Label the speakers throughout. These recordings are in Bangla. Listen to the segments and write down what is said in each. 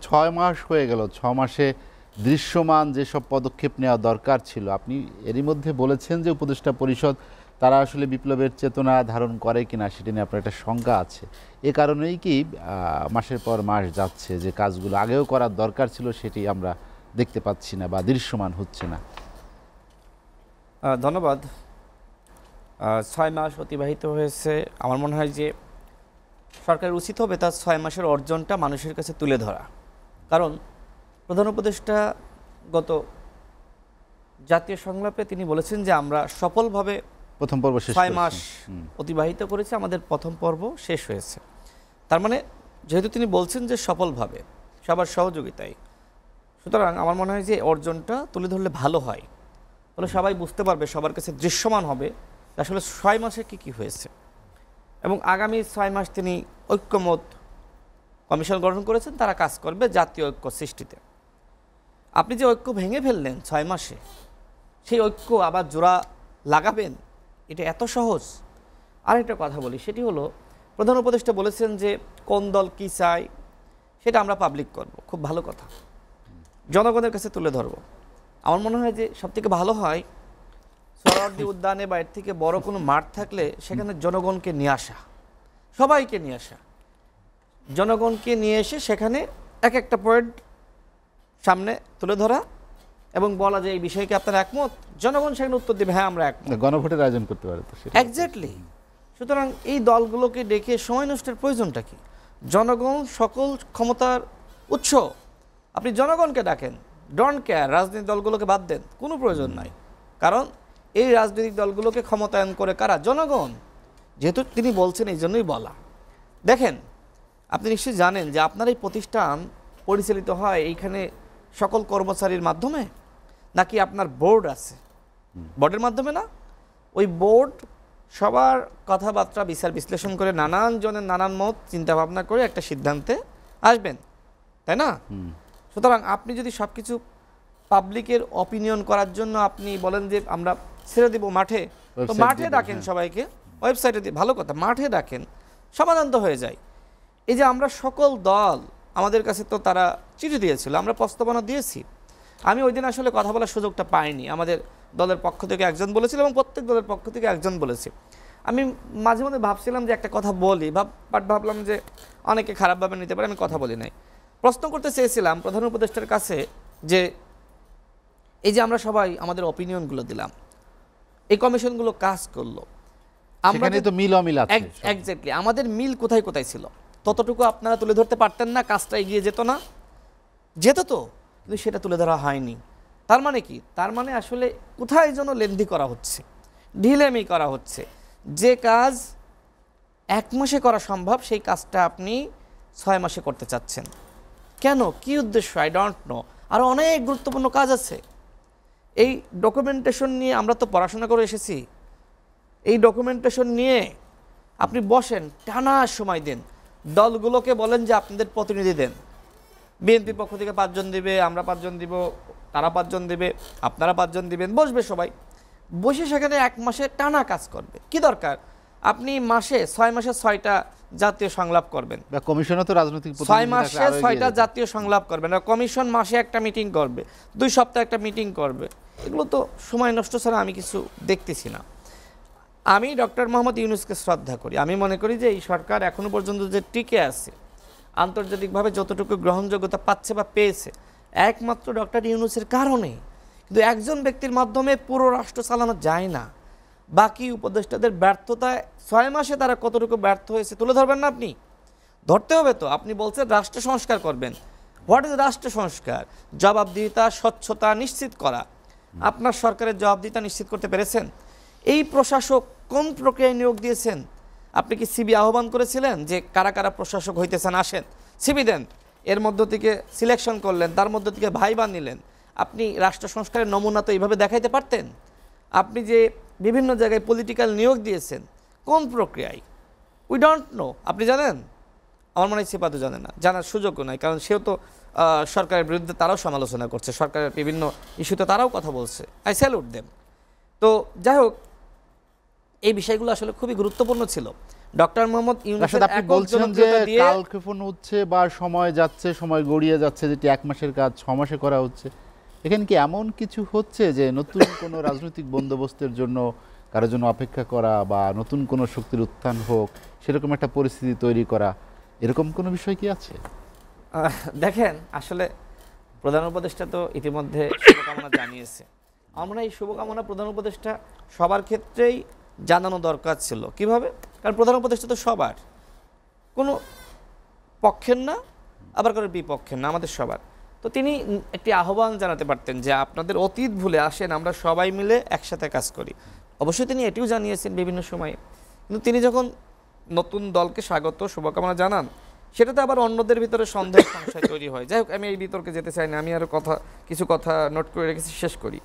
Speaker 1: 6 মাস হয়ে গেল, 6 মাসে দৃশ্যমান যেসব পদক্ষেপ নেওয়া দরকার ছিল, আপনি এরই মধ্যে বলেছেন যে উপদেষ্টা পরিষদ তারা আসলে বিপ্লবের চেতনা ধারণ করে কিনা সেটা নিয়ে আপনার একটা শঙ্কা আছে। এ কারণেই কি মাসের পর মাস যাচ্ছে যে কাজগুলো আগেও করার দরকার ছিল সেটি আমরা দেখতে পাচ্ছি না বা দৃশ্যমান হচ্ছে না?
Speaker 2: ধন্যবাদ। 6 মাস অতিবাহিত হয়েছে। আমার মনে হয় যে সরকারের উচিত হবে তার 6 মাসের অর্জনটা মানুষের কাছে তুলে ধরা। কারণ প্রধান উপদেষ্টা গত জাতীয় সংলাপে তিনি বলেছেন যে আমরা সফলভাবে
Speaker 1: প্রথম পর্ব শেষ
Speaker 2: 6 মাস অতিবাহিত করেছি, আমাদের প্রথম পর্ব শেষ হয়েছে। তার মানে যেহেতু তিনি বলছেন যে সফলভাবে সবার সহযোগিতায়, সুতরাং আমার মনে হয় যে অর্জনটা তুলে ধরলে ভালো হয়, তাহলে সবাই বুঝতে পারবে, সবার কাছে দৃশ্যমান হবে আসলে 6 মাসে কি হয়েছে। এবং আগামী 6 মাস তিনি ঐক্যমত কমিশন গঠন করেছেন, তারা কাজ করবে জাতীয় ঐক্য সৃষ্টিতে। আপনি যে ঐক্য ভেঙে ফেললেন 6 মাসে, সেই ঐক্য আবার জোড়া লাগাবেন, এটা এত সহজ? আরেকটা কথা বলি, সেটি হলো প্রধান উপদেষ্টা বলেছেন যে কোন দল কী চায় সেটা আমরা পাবলিক করব। খুব ভালো কথা, জনগণের কাছে তুলে ধরব। আমার মনে হয় যে সবথেকে ভালো হয় সোহরাওয়ার্দী উদ্যানে বা এর থেকে বড় কোনো মাঠ থাকলে সেখানে জনগণকে নিয়ে আসা, সবাইকে নিয়ে আসা, জনগণকে নিয়ে এসে সেখানে এক একটা পয়েন্ট সামনে তুলে ধরা এবং বলা যে এই বিষয়কে আপনারা একমত, জনগণ সেখানে উত্তর দেবে হ্যাঁ আমরা একমত।
Speaker 1: গণভোটের আয়োজন করতে পারে তো সেটা
Speaker 2: এক্স্যাক্টলি। সুতরাং এই দলগুলোকে ডেকে সময় নষ্টের প্রয়োজনটা কি? জনগণ সকল ক্ষমতার উৎস, আপনি জনগণকে ডাকেন, ডোন্ট কেয়ার রাজনৈতিক দলগুলোকে বাদ দেন, কোনো প্রয়োজন নাই। কারণ এই রাজনৈতিক দলগুলোকে ক্ষমতায়ন করে কারা? জনগণ। যেহেতু তিনি বলছেন এই জন্যই বলা। দেখেন, আপনি নিশ্চয়ই জানেন যে আপনার এই প্রতিষ্ঠান পরিচালিত হয় এইখানে সকল কর্মচারীর মাধ্যমে, নাকি আপনার বোর্ড আছে, বোর্ডের মাধ্যমে না? ওই বোর্ড সবার কথাবার্তা বিচার বিশ্লেষণ করে নানান জনের নানান মত চিন্তা ভাবনা করে একটা সিদ্ধান্তে আসবেন, তাই না? সুতরাং আপনি যদি সব কিছু পাবলিকের অপিনিয়ন করার জন্য আপনি বলেন যে আমরা ছেড়ে দিব মাঠে, তো মাঠে ডাকেন সবাইকে, ওয়েবসাইটে দিয়ে, ভালো কথা, মাঠে ডাকেন, সমাধান তো হয়ে যায়। এই যে আমরা সকল দল, আমাদের কাছে তো তারা চিঠি দিয়েছিল, আমরা প্রস্তাবনা দিয়েছি। আমি ওই দিন আসলে কথা বলার সুযোগটা পাইনি, আমাদের দলের পক্ষ থেকে একজন বলেছিল এবং প্রত্যেক দলের পক্ষ থেকে একজন বলেছে। আমি মাঝে মধ্যে ভাবছিলাম যে একটা কথা বলি, বাট ভাবলাম যে অনেকে খারাপভাবে নিতে পারে, আমি কথা বলি নাই। প্রশ্ন করতে চেয়েছিলাম প্রধান উপদেষ্টার কাছে যে এই যে আমরা সবাই আমাদের অপিনিয়নগুলো দিলাম, এই কমিশনগুলো কাজ করলো, আমরা
Speaker 1: তো মিল অমিল আছে,
Speaker 2: এক্স্যাক্টলি আমাদের মিল কোথায় কোথায় ছিল ততটুকু আপনারা তুলে ধরতে পারতেন না? কাজটা এগিয়ে যেত না? যেত তো, কিন্তু সেটা তুলে ধরা হয়নি। তার মানে কি? তার মানে আসলে কোথায় যেন লেন্দি করা হচ্ছে, ঢিলেমি করা হচ্ছে। যে কাজ 1 মাসে করা সম্ভব সেই কাজটা আপনি 6 মাসে করতে চাচ্ছেন কেন? কি উদ্দেশ্য? I don't know. আরও অনেক গুরুত্বপূর্ণ কাজ আছে। এই ডকুমেন্টেশন নিয়ে আমরা তো পড়াশোনা করে এসেছি, এই ডকুমেন্টেশন নিয়ে আপনি বসেন, টানা সময় দেন, দলগুলোকে বলেন যে আপনাদের প্রতিনিধি দেন, বিএনপির পক্ষ থেকে 5 জন দিবে, আমরা 5 জন দিব, তারা 5 জন দিবে, আপনারা 5 জন দিবেন, বসবে সবাই, বসে সেখানে 1 মাসে টানা কাজ করবে। কি দরকার? আপনি মাসে 6 মাসে 6টা জাতীয় সংলাপ করবেন,
Speaker 1: কমিশনও তো রাজনৈতিক
Speaker 2: 6 মাসে 6টা জাতীয় সংলাপ করবেন, আর কমিশন মাসে একটা মিটিং করবে, 2 সপ্তাহে একটা মিটিং করবে। এগুলো তো সময় নষ্ট ছাড়া আমি কিছু দেখতেছি না। আমি ডক্টর মোহাম্মদ ইউনূসকে শ্রদ্ধা করি। আমি মনে করি যে এই সরকার এখনো পর্যন্ত যে টিকে আছে, আন্তর্জাতিকভাবে যতটুকু গ্রহণযোগ্যতা পাচ্ছে বা পেয়েছে, একমাত্র ডক্টর ইউনূসের কারণে। কিন্তু একজন ব্যক্তির মাধ্যমে পুরো রাষ্ট্র চালানো যায় না। বাকি উপদেষ্টাদের ব্যর্থতায় 6 মাসে তারা কতটুকু ব্যর্থ হয়েছে তুলে ধরবেন না? আপনি ধরতে হবে তো। আপনি বলছেন রাষ্ট্র সংস্কার করবেন, হোয়াট ইজ রাষ্ট্র সংস্কার? জবাবদিহিতা, স্বচ্ছতা নিশ্চিত করা। আপনার সরকারের জবাবদিহিতা নিশ্চিত করতে পেরেছেন? এই প্রশাসক কোন প্রক্রিয়ায় নিয়োগ দিয়েছেন? আপনি কি সিবি আহ্বান করেছিলেন যে কারা কারা প্রশাসক হইতেছেন আসেন, সিবি দেন, এর মধ্য থেকে সিলেকশন করলেন, তার মধ্য থেকে ভাইবা নিলেন? আপনি রাষ্ট্র সংস্কারের নমুনা তো এইভাবে দেখাইতে পারতেন। আপনি যে বিভিন্ন জায়গায় পলিটিক্যাল নিয়োগ দিয়েছেন, কোন প্রক্রিয়ায়? We don't know. আপনি জানেন? আমার মনে হয় সেপাতে জানে না, জানার সুযোগও নাই, কারণ সেও তো সরকারের বিরুদ্ধে তারাও সমালোচনা করছে, সরকারের বিভিন্ন ইস্যুতে তারাও কথা বলছে। I salute them. তো যাই হোক, এই বিষয়গুলো আসলে খুবই গুরুত্বপূর্ণ ছিল। ডক্টর মোহাম্মদ ইউনূসের
Speaker 1: আপনি
Speaker 2: একক
Speaker 1: বলছেন যে
Speaker 2: জনপ্রিয়তা দিয়ে
Speaker 1: কালক্ষেপণ হচ্ছে বা সময় যাচ্ছে, সময় গড়িয়ে যাচ্ছে, যেটি 1 মাসের কাজ 6 মাসে করা হচ্ছে। এখানে কি এমন কিছু হচ্ছে যে নতুন কোনো রাজনৈতিক বন্দোবস্তের জন্য কারোর জন্য অপেক্ষা করা বা নতুন কোনো শক্তির উত্থান হোক সেরকম একটা পরিস্থিতি তৈরি করা, এরকম কোনো বিষয় কি আছে?
Speaker 2: দেখেন, আসলে প্রধান উপদেষ্টা তো ইতিমধ্যে শুভকামনা জানিয়েছে। আমরা এই শুভকামনা প্রধান উপদেষ্টা সবার ক্ষেত্রেই জানানো দরকার ছিল। কিভাবে? কারণ প্রধান উপদেষ্টা তো সবার, কোনো পক্ষের না, আবার কোনো বিপক্ষের না, আমাদের সবার। তো তিনি একটি আহ্বান জানাতে পারতেন যে আপনাদের অতীত ভুলে আসেন, আমরা সবাই মিলে একসাথে কাজ করি। অবশ্যই তিনি এটিও জানিয়েছেন বিভিন্ন সময়ে, কিন্তু তিনি যখন নতুন দলকে স্বাগত শুভকামনা জানান, সেটাতে আবার অন্যদের ভিতরে সন্দেহ সংশয় তৈরি হয়। যাই হোক, আমি এই বিতর্কে যেতে চাই না, আমি আরও কিছু কথা নোট করে রেখেছি, শেষ করি।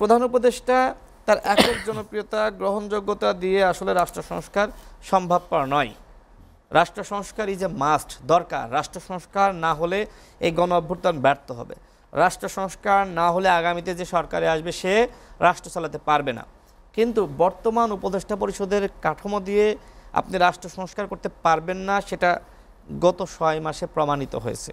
Speaker 2: প্রধান উপদেষ্টা তার একক জনপ্রিয়তা গ্রহণযোগ্যতা দিয়ে আসলে রাষ্ট্র সংস্কার সম্ভবপর নয়। রাষ্ট্র সংস্কার ইজ এ মাস্ট, দরকার। রাষ্ট্র সংস্কার না হলে এই গণ অভ্যুত্থান ব্যর্থ হবে। রাষ্ট্র সংস্কার না হলে আগামীতে যে সরকারে আসবে সে রাষ্ট্র চালাতে পারবে না। কিন্তু বর্তমান উপদেষ্টা পরিষদের কাঠামো দিয়ে আপনি রাষ্ট্র সংস্কার করতে পারবেন না, সেটা গত 6 মাসে প্রমাণিত হয়েছে।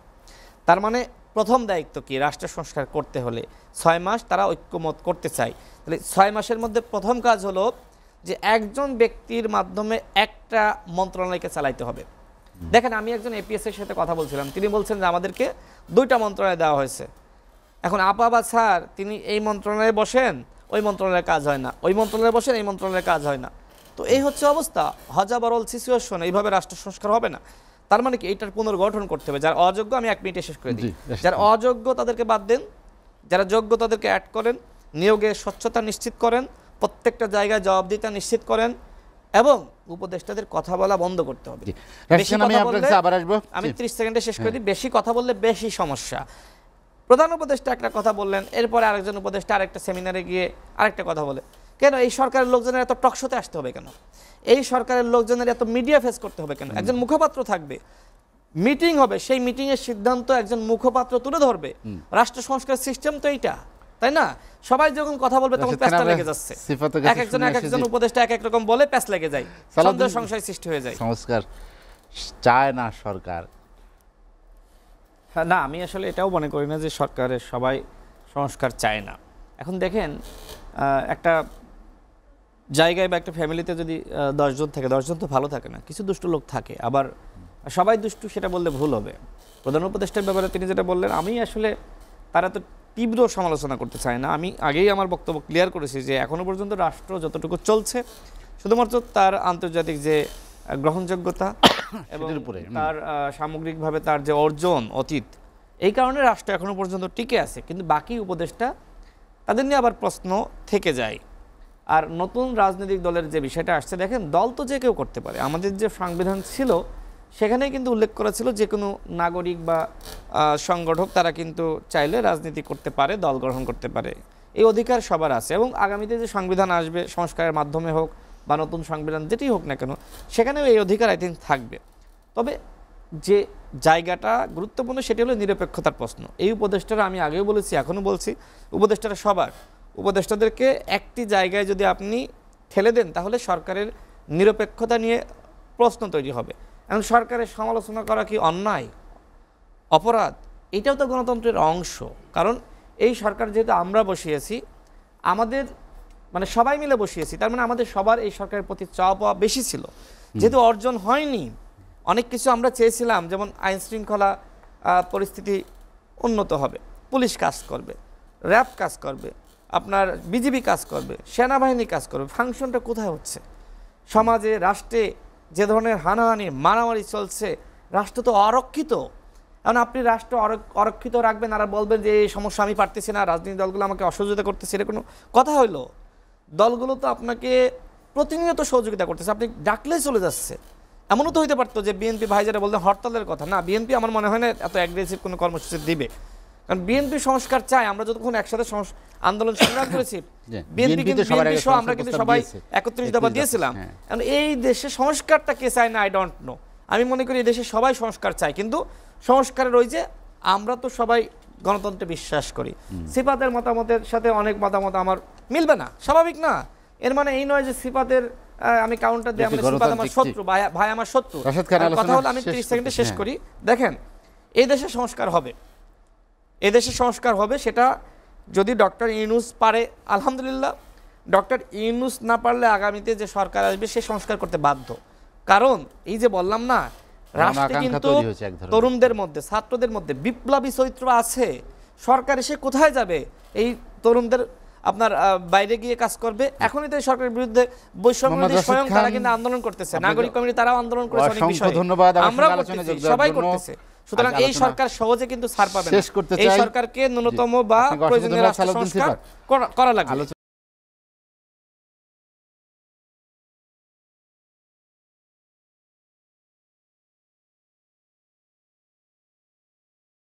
Speaker 2: তার মানে প্রথম দায়িত্ব কি? রাষ্ট্র সংস্কার করতে হলে 6 মাস তারা ঐক্যমত করতে চায়। তাহলে 6 মাসের মধ্যে প্রথম কাজ হলো যে একজন ব্যক্তির মাধ্যমে একটা মন্ত্রণালয়কে চালাইতে হবে। দেখেন, আমি একজন এপিএস এর সাথে কথা বলছিলাম, তিনি বলছেন যে আমাদেরকে 2টা মন্ত্রণালয় দেওয়া হয়েছে। এখন আপা বা স্যার, তিনি এই মন্ত্রণালয়ে বসেন, ওই মন্ত্রণালয়ের কাজ হয় না, ওই মন্ত্রণালয়ে বসেন, এই মন্ত্রণালয়ের কাজ হয় না। তো এই হচ্ছে অবস্থা, হজাবরল সিচুয়েশন। এইভাবে রাষ্ট্র সংস্কার হবে না। তার মানে কি? এইটার পুনর্গঠন করতে হবে। যারা অযোগ্য, আমি 1 মিনিটে শেষ করে দিই, যারা অযোগ্য তাদেরকে বাদ দেন, যারা যোগ্য তাদেরকে অ্যাড করেন, নিয়োগে স্বচ্ছতা নিশ্চিত করেন, প্রত্যেকটা জায়গায় জবাবদিহিতা নিশ্চিত করেন, এবং উপদেষ্টাদের কথা বলা বন্ধ করতে হবে। আমি 30 সেকেন্ডে শেষ করে দিই। বেশি কথা বললে বেশি সমস্যা। প্রধান উপদেষ্টা একটা কথা বললেন, এরপরে আরেকজন উপদেষ্টা আরেকটা সেমিনারে গিয়ে আরেকটা কথা বলে। কেন এই সরকারের লোকজনের এত টকশোতে আসতে হবে কেন? এই সরকারের লোকজনের এত মিডিয়া ফেস করতে হবে কেন? একজন মুখপাত্র থাকবে, মিটিং হবে, সেই মিটিংয়ের সিদ্ধান্ত একজন মুখপাত্র তুলে ধরবে। রাষ্ট্র সংস্কার সিস্টেম তো এইটা, তাই না? সবাই যখন কথা বলবে তখন প্যাঁচটা লেগে যাচ্ছে, এক একজন উপদেষ্টা এক এক রকম বলে, প্যাঁচ লেগে যায়, সন্দেহ সংশয় সৃষ্টি হয়ে যায়।
Speaker 1: সংস্কার চায় না সরকার।
Speaker 2: না, আমি আসলে এটাও মনে করি না যে সরকারের সবাই সংস্কার চায় না। এখন দেখেন, একটা জায়গায় বা একটা ফ্যামিলিতে যদি 10 জন থাকে, 10 জন তো ভালো থাকে না, কিছু দুষ্ট লোক থাকে। আবার সবাই দুষ্টু সেটা বললে ভুল হবে। প্রধান উপদেষ্টার ব্যাপারে তিনি যেটা বললেন, আমি আসলে তারা তো তীব্র সমালোচনা করতে চায় না। আমি আগেই আমার বক্তব্য ক্লিয়ার করেছি যে এখনো পর্যন্ত রাষ্ট্র যতটুকু চলছে, শুধুমাত্র তার আন্তর্জাতিক যে গ্রহণযোগ্যতা এবং তার সামগ্রিকভাবে তার যে অর্জন অতীত, এই কারণে রাষ্ট্র এখনো পর্যন্ত টিকে আছে। কিন্তু বাকি উপদেষ্টা, তাদের নিয়ে আবার প্রশ্ন থেকে যায়। আর নতুন রাজনৈতিক দলের যে বিষয়টা আসছে, দেখেন, দল তো যে কেউ করতে পারে। আমাদের যে সংবিধান ছিল সেখানে কিন্তু উল্লেখ করা ছিল যে কোনো নাগরিক বা সংগঠক তারা কিন্তু চাইলে রাজনীতি করতে পারে, দল গঠন করতে পারে, এই অধিকার সবার আছে। এবং আগামীতে যে সংবিধান আসবে, সংস্কারের মাধ্যমে হোক বা নতুন সংবিধান যেটি হোক না কেন, সেখানেও এই অধিকার আই থিঙ্ক থাকবে। তবে যে জায়গাটা গুরুত্বপূর্ণ সেটি হলো নিরপেক্ষতার প্রশ্ন। এই উপদেষ্টারা, আমি আগেও বলেছি, এখনও বলছি, উপদেষ্টারা সবার। উপদেষ্টাদেরকে একটি জায়গায় যদি আপনি ঠেলে দেন, তাহলে সরকারের নিরপেক্ষতা নিয়ে প্রশ্ন তৈরি হবে। এখন সরকারের সমালোচনা করা কি অন্যায়, অপরাধ? এটাও তো গণতন্ত্রের অংশ। কারণ এই সরকার যেহেতু আমরা বসিয়েছি, আমাদের মানে সবাই মিলে বসিয়েছি, তার মানে আমাদের সবার এই সরকারের প্রতি চাওয়া পাওয়া বেশি ছিল। যেহেতু অর্জন হয়নি, অনেক কিছু আমরা চেয়েছিলাম, যেমন আইন শৃঙ্খলা পরিস্থিতি উন্নত হবে, পুলিশ কাজ করবে, র্যাব কাজ করবে, আপনার বিজিবি কাজ করবে, সেনাবাহিনী কাজ করবে, ফাংশনটা কোথায় হচ্ছে? সমাজে, রাষ্ট্রে যে ধরনের হানাহানি মারামারি চলছে, রাষ্ট্র তো অরক্ষিত। এখন আপনি রাষ্ট্র অরক্ষিত রাখবেন আর বলবেন যে এই সমস্যা আমি পারতেছি না, রাজনৈতিক দলগুলো আমাকে অসহযোগিতা করতেছে, এটা কোনো কথা হইলো? দলগুলো তো আপনাকে প্রতিনিয়ত সহযোগিতা করতেছে, আপনি ডাকলেই চলে যাচ্ছে। এমনও তো হইতে পারতো যে বিএনপি ভাই যারা বলতেন হরতালের কথা, না, বিএনপি আমার মনে হয় না এত অ্যাগ্রেসিভ কোনো কর্মসূচি দিবে। কারণ বিএনপি সংস্কার চায়। আমরা যতক্ষণ একসাথে আন্দোলন সংগ্রাম করেছি, বিএনপি কিন্তু আমরা কিন্তু সবাই 31 দফা দিয়েছিলাম। কারণ এই দেশে সংস্কারটা কে চায় না, আই ডোন্ট নো। আমি মনে করি এই দেশে সবাই সংস্কার চায়, কিন্তু সংস্কারের ওই যে আমরা তো সবাই গণতন্ত্রে বিশ্বাস করি। সিফাতের মতামতের সাথে অনেক মতামত আমার মিলবে না, স্বাভাবিক না। এর মানে এই নয় যে সিফাতের আমি কাউন্টার দিই,
Speaker 1: একটি
Speaker 2: আমার সিপাত আমার
Speaker 1: গণতান্ত্রিক
Speaker 2: শত্রু, ভাই আমার শত্রু।
Speaker 1: রাশেদ খান,
Speaker 2: আর কথা
Speaker 1: আলোচনা
Speaker 2: হলো, আমি
Speaker 1: শেষ
Speaker 2: 30 সেকেন্ডে
Speaker 1: করতেছি,
Speaker 2: শেষ
Speaker 1: হ্যাঁ।
Speaker 2: করি। দেখেন, এই দেশে সংস্কার হবে, এই দেশে সংস্কার হবে, সেটা যদি ডক্টর ইউনূস পারে আলহামদুলিল্লাহ, ডক্টর ইউনূস না পারলে আগামীতে যে সরকার আসবে সে সংস্কার করতে বাধ্য। কারণ এই যে বললাম না, রাষ্ট্রে
Speaker 1: আকাঙ্ক্ষা
Speaker 2: কিন্তু
Speaker 1: তৈরি হয়েছে এক ধরনের।
Speaker 2: তরুণদের মধ্যে, ছাত্রদের মধ্যে বিপ্লবী চরিত্র আছে। সরকার এসে কোথায় যাবে? এই তরুণদের আপনার বাইরে গিয়ে কাজ করবে। এখনই তো এই সরকারের বিরুদ্ধে বৈষম্য
Speaker 1: মোহাম্মদ
Speaker 2: বিরোধী
Speaker 1: রাশেদ
Speaker 2: স্বয়ং তারা
Speaker 1: খান,
Speaker 2: কিন্তু আন্দোলন করতেছে,
Speaker 1: আপনাকে
Speaker 2: নাগরিক কমিটি তারাও আন্দোলন করেছে অনেক
Speaker 1: অসংখ্য
Speaker 2: বিষয়ে,
Speaker 1: ধন্যবাদ আমার
Speaker 2: আমরাও
Speaker 1: সঙ্গে আলোচনায়
Speaker 2: করতেছি,
Speaker 1: যোগ দেওয়ার
Speaker 2: সবাই
Speaker 1: জন্য।
Speaker 2: করতেছে। সুতরাং
Speaker 1: আজ
Speaker 2: এই
Speaker 1: আলোচনা
Speaker 2: সরকার সহজে কিন্তু ছাড় পাবে না।
Speaker 1: শেষ করতে
Speaker 2: এই
Speaker 1: চাই।
Speaker 2: সরকারকে ন্যূনতম
Speaker 1: জি।
Speaker 2: বা
Speaker 1: আপনাকে অসংখ্য
Speaker 2: প্রয়োজনীয়
Speaker 1: ধন্যবাদ,
Speaker 2: রাষ্ট্র
Speaker 1: সালাউদ্দিন
Speaker 2: সংস্কার
Speaker 1: সিফাত।
Speaker 2: করা লাগবে।